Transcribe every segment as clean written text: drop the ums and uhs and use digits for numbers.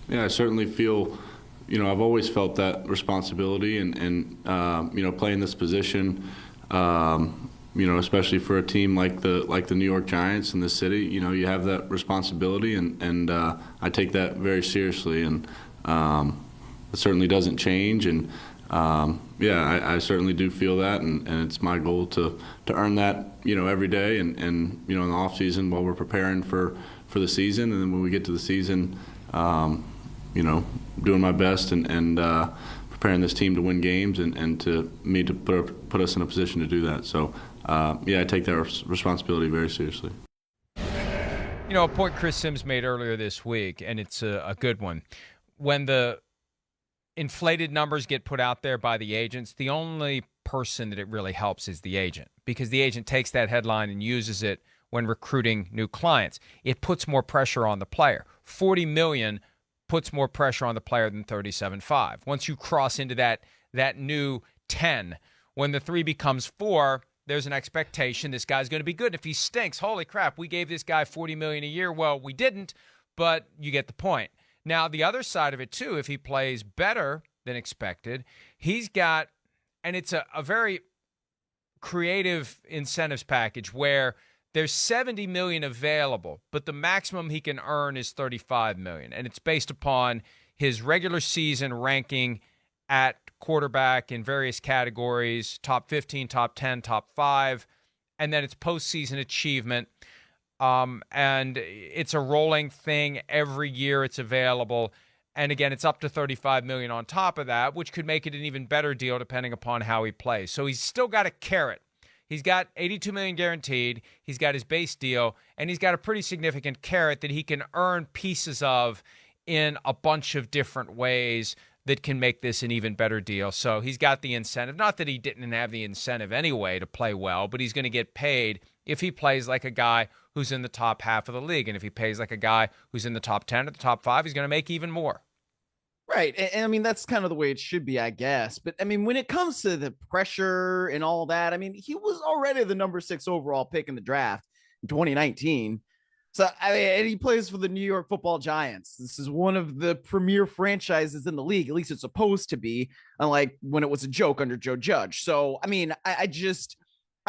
Yeah, I certainly feel, I've always felt that responsibility and playing this position, especially for a team like the New York Giants in this city, you have that responsibility and I take that very seriously and it certainly doesn't change and I certainly do feel that and it's my goal to earn that, every day and in the off season while we're preparing for the season and then when we get to the season, doing my best and preparing this team to win games and to put us in a position to do that. So, I take that responsibility very seriously. A point Chris Sims made earlier this week, and it's a good one. When the inflated numbers get put out there by the agents, the only person that it really helps is the agent because the agent takes that headline and uses it when recruiting new clients. It puts more pressure on the player. $40 million puts more pressure on the player than 37.5. Once you cross into that new 10, when the 3 becomes 4, there's an expectation this guy's going to be good. If he stinks, holy crap, we gave this guy $40 million a year. Well, we didn't, but you get the point. Now, the other side of it, too, if he plays better than expected, he's got, and it's a very creative incentives package where there's $70 million available, but the maximum he can earn is $35 million, and it's based upon his regular season ranking at quarterback in various categories, top 15, top 10, top 5, and then it's postseason achievement. And it's a rolling thing. Every year it's available. And again, it's up to $35 million on top of that, which could make it an even better deal depending upon how he plays. So he's still got a carrot. He's got $82 million guaranteed. He's got his base deal, and he's got a pretty significant carrot that he can earn pieces of in a bunch of different ways that can make this an even better deal. So he's got the incentive. Not that he didn't have the incentive anyway to play well, but he's going to get paid if he plays like a guy who's in the top half of the league. And if he plays like a guy who's in the top 10 or the top 5, he's going to make even more. Right. And I mean, that's kind of the way it should be, I guess. But I mean, when it comes to the pressure and all that, I mean, he was already the number 6 overall pick in the draft in 2019. So, I mean, and he plays for the New York Football Giants. This is one of the premier franchises in the league. At least it's supposed to be, unlike when it was a joke under Joe Judge. So, I mean, I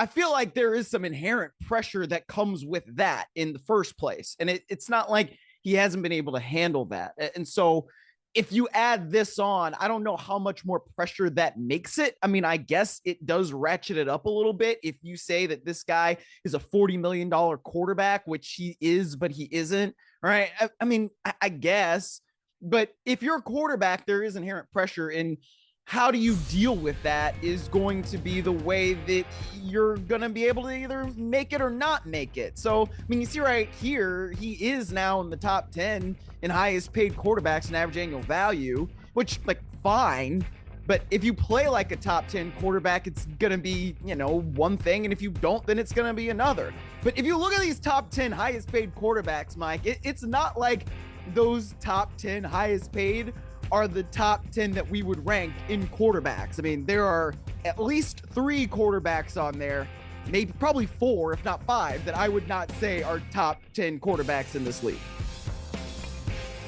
feel like there is some inherent pressure that comes with that in the first place. And it's not like he hasn't been able to handle that. And so if you add this on, I don't know how much more pressure that makes it. I mean, I guess it does ratchet it up a little bit if you say that this guy is a $40 million quarterback, which he is, but he isn't. All right. I mean, I guess, but if you're a quarterback, there is inherent pressure in how do you deal with that is going to be the way that you're going to be able to either make it or not make it. So, I mean, you see right here, he is now in the top 10 in highest paid quarterbacks in average annual value, which like fine. But if you play like a top 10 quarterback, it's going to be, one thing. And if you don't, then it's going to be another. But if you look at these top 10 highest paid quarterbacks, Mike, it's not like those top 10 highest paid are the top 10 that we would rank in quarterbacks. I mean, there are at least 3 quarterbacks on there, maybe probably 4, if not 5, that I would not say are top 10 quarterbacks in this league.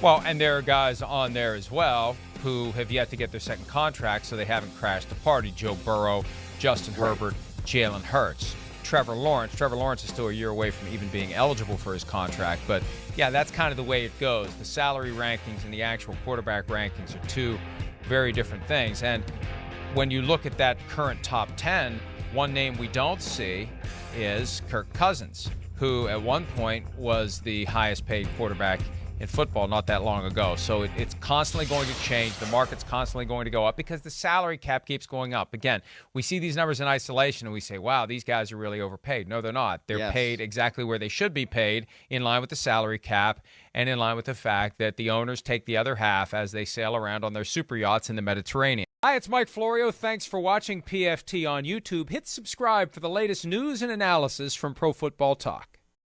Well, and there are guys on there as well who have yet to get their second contract, so they haven't crashed the party. Joe Burrow, Justin Herbert, Jalen Hurts. Trevor Lawrence is still a year away from even being eligible for his contract. But, yeah, that's kind of the way it goes. The salary rankings and the actual quarterback rankings are 2 very different things. And when you look at that current top 10, one name we don't see is Kirk Cousins, who at one point was the highest paid quarterback in football not that long ago. So it's constantly going to change. The market's constantly going to go up because the salary cap keeps going up. Again, we see these numbers in isolation and we say, wow, these guys are really overpaid. No, they're not. They're paid exactly where they should be paid, in line with the salary cap and in line with the fact that the owners take the other half as they sail around on their super yachts in the Mediterranean. Hi, it's Mike Florio. Thanks for watching PFT on YouTube. Hit subscribe for the latest news and analysis from Pro Football Talk.